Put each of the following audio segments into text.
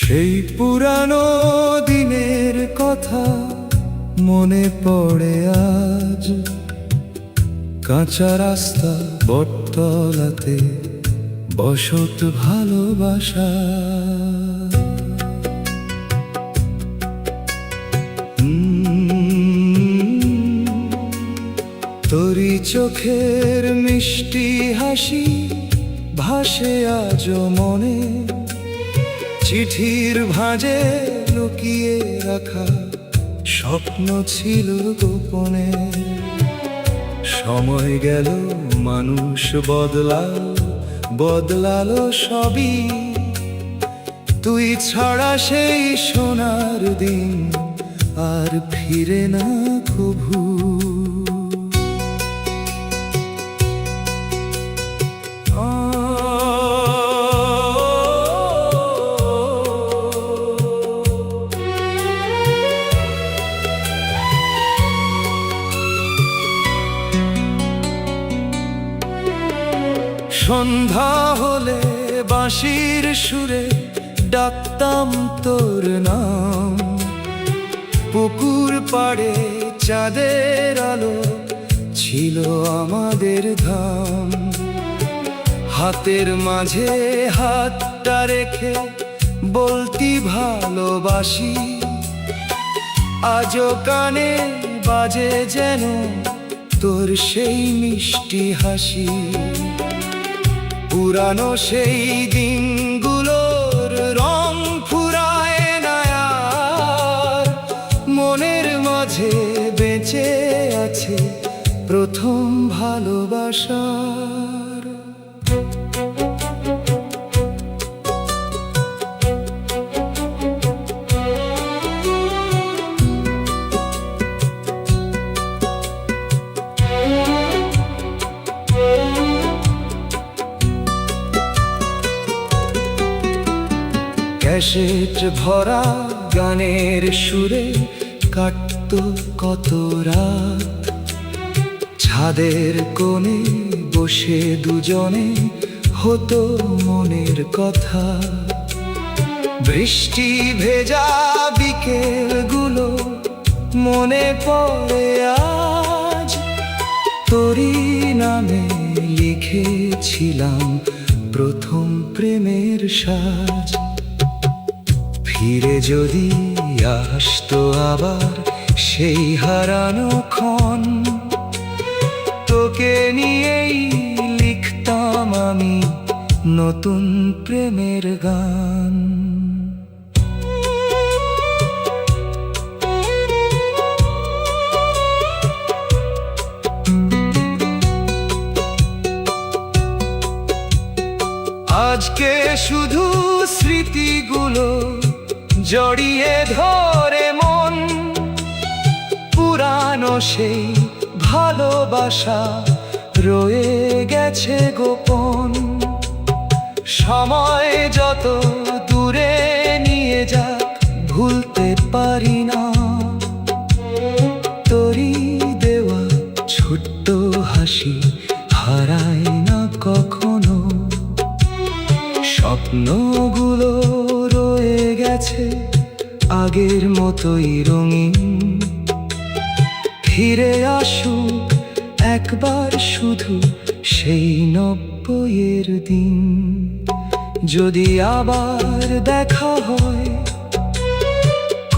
সেই পুরানো দিনের কথা মনে পড়ে আজ, কাঁচা রাস্তা বটতলাতে বসত ভালোবাসা। তোরি চোখের মিষ্টি হাসি ভাসে আজও মনে, চিঠির ভাঁজে লুকিয়ে রাখা স্বপ্ন ছিল গোপনে। সময় গেল, মানুষ বদলালো সবই, তুই ছাড়া সেই সোনার দিন আর ফিরে না কভু। সন্ধ্যা হলে বাঁশির সুরে ডাকতাম তোর নাম, পুকুর পাড়ে চাঁদের আলো ছিল আমাদের ধাম। হাতের মাঝে হাতটা রেখে বলতি ভালোবাসি, আজও কানে বাজে যেন তোর সেই মিষ্টি হাসি। পুরানো সেই দিনগুলোর রং ফুরায় না আর, মনের মাঝে বেঁচে আছে প্রথম ভালোবাসার। ক্যাসেট ভরা গানের সুরে কাটতো কত রাত, ছাদের কোণে বসে দুজনে হতো মনের কথা। বৃষ্টি ভেজা বিকেলগুলো মনে পড়ে আজ, তোরই নামে লিখেছিলাম প্রথম প্রেমের সাজ। ফিরে যদি আসতো আবার সেই হারানো ক্ষণ, তোকে নিয়েই লিখতাম আমি নতুন প্রেমের গান। আজকে শুধু স্মৃতিগুলো জড়িয়ে ধরে মন, পুরানো সেই ভালোবাসা রয়ে গেছে গোপন। সময় যত দূরে নিয়ে যাক ভুলতে পারি না তোরই দেওয়া ছোট্ট হাসি, হারায় না কখনো। স্বপ্নগুলো রয়ে গেছে আগের মতোই রঙিন, ফিরে আসুক একবার শুধু সেই 90-এর দিন। যদি আবার দেখা হয়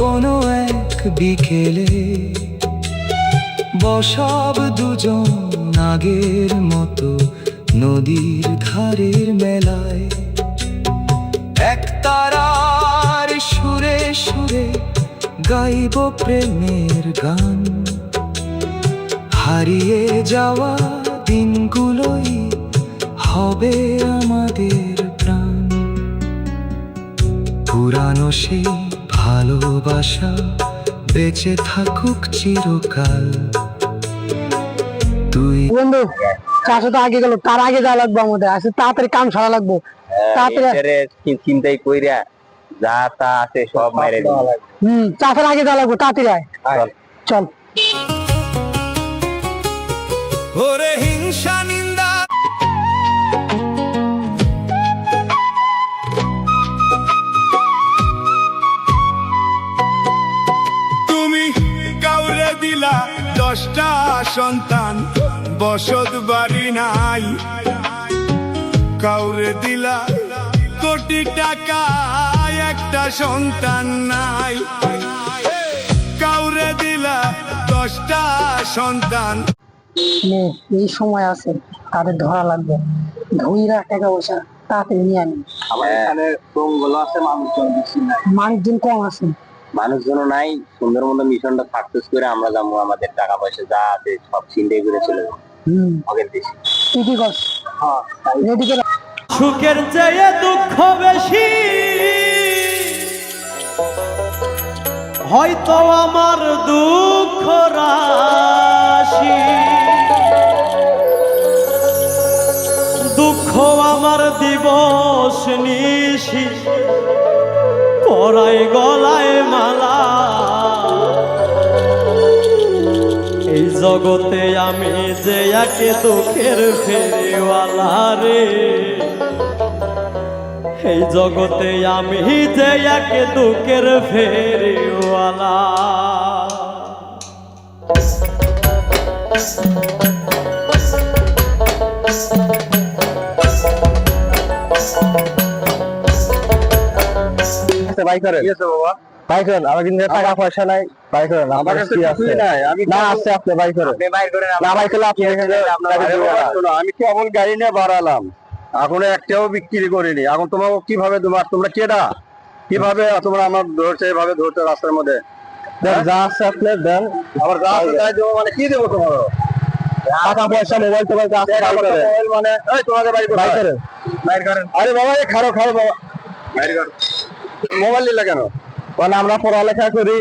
কোনো এক বিকেলে, বসাব দুজন আগের মতো নদীর ধারের মেলায়। একতারার সুরে সুরে গাইব প্রেমের গান, হারিয়ে যাওয়া দিনগুলোই হবে আমাদের প্রাণ। পুরানো সেই ভালোবাসা বেঁচে থাকুক চিরকাল। তুই বন্ধু চাষা তো আগে গেল, তার আগে যাওয়া লাগবো আমাদের, আসলে তাড়াতাড়ি কাম সারা লাগবো। তাড়াতাড়ি চিন্তাই কইরা যা তা আছে সব মেরে দিই। চাষের আগে দেওয়া লাগবে, তাড়াতাড়ি আয়। চল। চল। ওরে হিংসা নিন্দা তুমি কাউরে দিলা 10টা সন্তান, বসত বাড়ি নাই। কাউরে দিলা কোটি টাকা, একটা সন্তান নাই। কাউরে দিলা 10টা সন্তান। নে, এই সময় আছে, তাদের ধরা লাগবে। ধুইরা টাকা পয়সা তাড়াতাড়ি নিয়ে আনি। আমার এখানে গুলো আছে, মানুষজন বেশি নাই, মানুষজন কম আছে। মানুষজনও নাই। সুন্দর মতো মিশনটা সাকসেস করে আমরা যাবো, আমাদের টাকা পয়সা যা আছে সব চিন্তাই করে চলে যাবো আগের দেশে। তুই কি করছ? রেডি করে সুখের চেয়ে দুঃখ বেশি, হয়তো আমার দুঃখ রাশি। দুঃখ আমার দিবস নিশি, পরাই গলায় মালা। এই জগতে আমি যে একে দুঃখের ফেরিওয়ালা রে, এই জগতে আমি যে একে দুঃখের ফেরিওয়ালা। ভাই করেন ভাই করেন, আমার কিন্তু টাকা পয়সা নাই। ভাই করেন, আমার কাছে কিছুই নাই। আমি না আছে, আপনি ভাই করেন। আপনি ভাই করেন না, ভাই করলে আপনি আমি কেবল গাড়ি নিয়ে বাড়ালাম, এখনো একটাও বিক্রি করিনি। এখন তোমাকে কিভাবে তোমরা কেডা, কিভাবে তোমরা আমার ধরছে, এভাবে ধরছে রাস্তার মধ্যে? যা আছে আপনি দেন, আবার যা আছে তাই দেবো। মানে কি দেবো তোমার? টাকা পয়সা, মোবাইল টোবাইল যা আছে মানে এই তোমাদের বাড়ি ভাই করেন, বাইর করেন। আরে বাবা, খারো খারো বাবা, বাইর কর। মোবাইল নিলে কেন? মানে আমরা পড়ালেখা করি,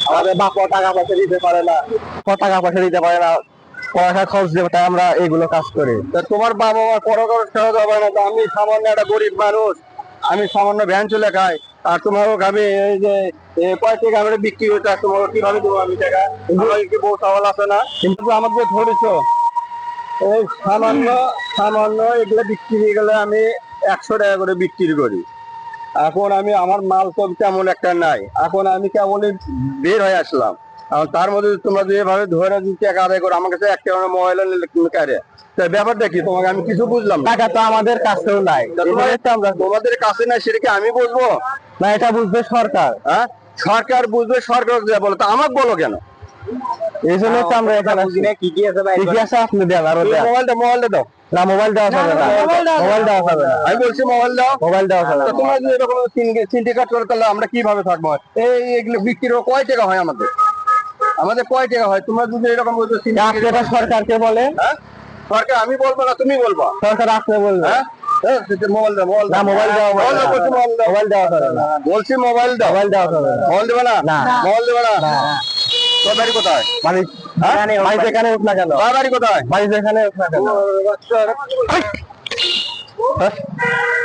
আমাদের বাবা টাকা পয়সা দিতে পারে না, টাকা পয়সা দিতে পারে না, পড়ালেখা খরচ দেবে, তাই আমরা এইগুলো কাজ করি। তোমার বাবা মা পড়া খরচ খরচ হবে না, তো আমি সামান্য একটা গরিব মানুষ, আমি সামান্য ভ্যান চলে খাই, আর তোমারও আমি এই যে কয় টাকা আমরা বিক্রি হচ্ছে, আর তোমাকে কিভাবে দেবো আমি টাকা? কি বউ চাওয়াল আছে না? কিন্তু আমাকে ধরেছ এই সামান্য সামান্য এগুলো বিক্রি গেলে আমি 100 টাকা করে বিক্রি করি। এখন আমি আমার মাল তো তেমন একটা নাই, এখন আমি কেমনই বের হয়ে আসলাম। এখন তার মধ্যে তোমরা যেভাবে ধরে টাকা আদায় করো, আমার কাছে একটা মোবাইল কারে ব্যাপারটা কি? তোমাকে আমি কিছু বুঝলাম। টাকা তো আমাদের কাছেও নাই, তোমাদের কাছে নাই, সেটা কি আমি বুঝবো না? এটা বুঝবে সরকার। হ্যাঁ, সরকার বুঝবে, সরকার বলো, তা আমাকে বলো কেন? এই জন্য তো আমরা এখানে কি কি আছে, কি কি আছে আপনি দেন। আর মোবাইলটা দাও না, মোবাইল দেওয়া যাবে না, মোবাইল দেওয়া যাবে না। আমি বলছি মোবাইল দাও, মোবাইল দেওয়া যাবে না। তোমরা যদি এরকম সিন্ডিকেট করে, তাহলে আমরা কিভাবে থাকবো? এইগুলো বিক্রি কয় টাকা হয় আমাদের? আমাদের কয় টাকা হয়? তোমরা যদি এরকম সরকারকে বলে। হ্যাঁ, সরকার আমি বলবো না, তুমি বলবা? সরকার আপনি বলবে। হ্যাঁ, মোবাইল দাও, মোবাইল দাও, মোবাইল দাও, মোবাইল দেওয়া যাবে না। বলছি মোবাইল দাও, মোবাইল দেওয়া যাবে না। মোবাইল দেবে না, মোবাইল দেবে না। তোর বাড়ি কোথায়? বাড়ি যেখানে হোক না কেন। বাড়ি কোথায়? বাড়ি যেখানে হোক না কেন।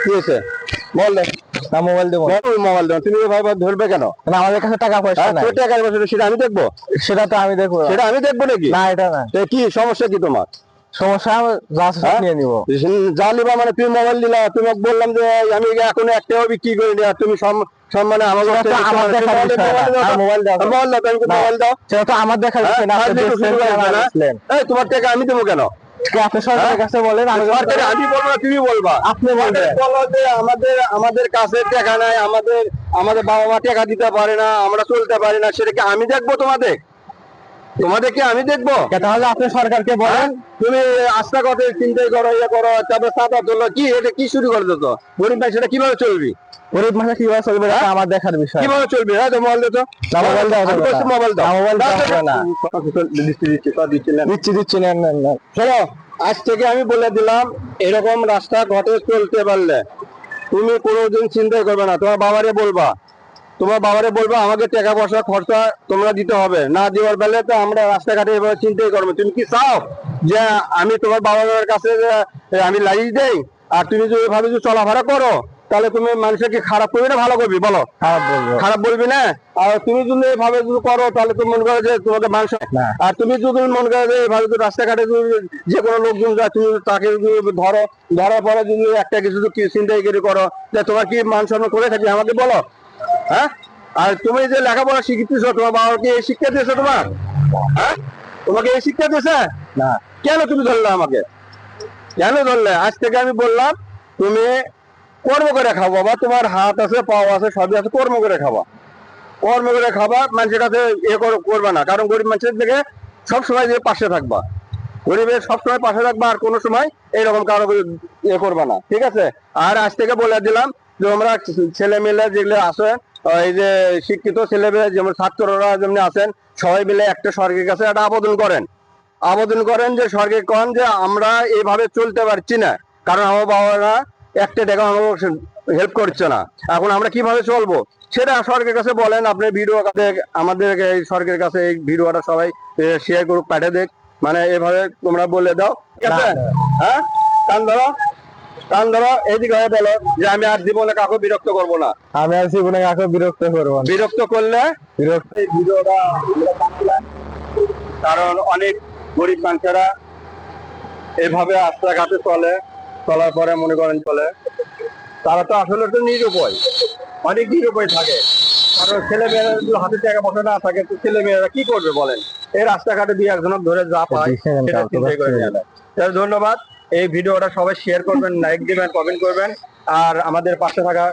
কি হয়েছে? মোবাইল দে না, মোবাইল দেবো। মোবাইল দেবো, তুমি ভাই ধরবে কেন? আমাদের কাছে টাকা পয়সা নাই। টাকা পয়সা সেটা আমি দেখবো? সেটা তো আমি দেখবো। সেটা আমি দেখবো নাকি? না, এটা না। কি সমস্যা কি তোমার? সমস্যা যা নিয়ে নিবো। যা নিবা মানে তুমি মোবাইল দিলা, তোমাকে বললাম যে আমি এখন একটাও বিক্রি করি নি, আর তুমি সম্মানে আমার মোবাইল দাও, মোবাইল দাও। সেটা তো আমার দেখার বিষয় না। এই তোমার টাকা আমি দেবো কেন? আপনি সরকারের কাছে বলেন। আমি বলবো না, তুমি বলবা? আপনি বলবেন। বলো যে আমাদের কাছে টাকা নাই, আমাদের বাবা মা টাকা দিতে পারে না, আমরা চলতে পারি না, সেটা কি আমি দেখবো? তোমাদেরকে আমি দেখবো? তাহলে আপনি সরকারকে বলেন। তুমি আস্থা কথা চিন্তাই করো, ইয়ে করো, তারপরে চাঁদা তোলো, কি এটা কি শুরু করে দিত? গরিব ভাই সেটা কিভাবে চলবি? গরিব ভাষা কিভাবে চলবে আমার দেখার বিষয়। কিভাবে চলবে? হ্যাঁ, মোবাইল দিত, মোবাইল দাও, মোবাইল দাও, মোবাইল দাও। দিচ্ছি না। চলো, আজ থেকে আমি বলে দিলাম, এরকম রাস্তা ঘাটে চলতে পারলে তুমি কোনোদিন চিন্তাই করবে না। তোমার বাবারে বলবা আমাকে টাকা পয়সা খরচা তোমরা দিতে হবে, না দেওয়ার বেলে তো আমরা রাস্তাঘাটে এভাবে চিন্তাই করবো। তুমি কি চাও যে আমি তোমার বাবা মায়ের কাছে আমি লাগিয়ে দেই, আর তুমি যদি এভাবে যদি চলাফেরা করো, তাহলে তুমি মানুষকে খারাপ করবি না ভালো করবি বলো? খারাপ বলবি না। আর তুমি যদি এভাবে যদি করো তাহলে তুমি মনে করো যে তোমাকে মানুষ, আর তুমি যদি মনে করো যে এভাবে যদি রাস্তাঘাটে যদি যে কোনো লোকজন যায় তুমি তাকে যদি ধরো, ধরার পরে যদি একটা কিছু চিন্তাগিরি করো যে তোমার কি মান সম্মান করে থাকি আমাকে বলো। হ্যাঁ, আর তুমি যে লেখাপড়া শিখতেছো তোমার বাবা কি এই শিক্ষা দিয়েছে তোমার? হ্যাঁ, তোমাকে এই শিক্ষা দিয়েছে না? কেন তুমি ধরলে আমাকে? কেন ধরলে? আজ থেকে আমি বললাম তুমি কর্ম করে খাও বাবা, তোমার হাত আছে পাও আছে সবই আছে, কর্ম করে খাবা, কর্ম করে খাবা, মানুষের কাছে করবা না। কারণ গরিব মানুষের থেকে সবসময় যে পাশে থাকবা, গরিবের সবসময় পাশে থাকবা, আর কোনো সময় এইরকম কারো করবা না, ঠিক আছে? আর আজ থেকে বলে দিলাম যে আমরা ছেলে মেলে যেগুলো আছে, এই যে শিক্ষিত ছেলে মেয়ে যেমন ছাত্ররা যেমনি আছেন, সবাই মিলে একটা সরকারের কাছে একটা আবেদন করেন যে সরকার কন যে আমরা এইভাবে চলতে পারছি না, কারণ আমার বাবারা একটা টাকা হেল্প করছে না, এখন আমরা কিভাবে চলবো সেটা সরকারের কাছে বলেন। আপনি ভিডিও আমাদের এই সরকারের কাছে এই ভিডিওটা সবাই শেয়ার করুক, পাঠিয়ে দেখ, মানে এভাবে তোমরা বলে দাও, ঠিক আছে? হ্যাঁ, কান ধরো এইদিকে হয়ে বলো যে আমি আর জীবনে কাউকে বিরক্ত করবো না, আমি আর জীবনে কাউকে বিরক্ত করবো না। বিরক্ত করলে এই ভিডিওটা, কারণ অনেক গরিব মানুষেরা এভাবে রাস্তাঘাটে চলার পরে মনে করেন চলে, তারা তো আসলে তো নিরুপায়, অনেক নিরুপায় থাকে। কারণ ছেলে মেয়েরা যদি হাতে টাকা পয়সা না থাকে তো ছেলে মেয়েরা কি করবে বলেন? এই রাস্তাঘাটে দিয়ে একজনক ধরে যা পায় সেটা চিন্তা করে নিয়ে যায়। ধন্যবাদ। এই ভিডিওটা সবাই শেয়ার করবেন, লাইক দিবেন, কমেন্ট করবেন, আর আমাদের পাশে থাকা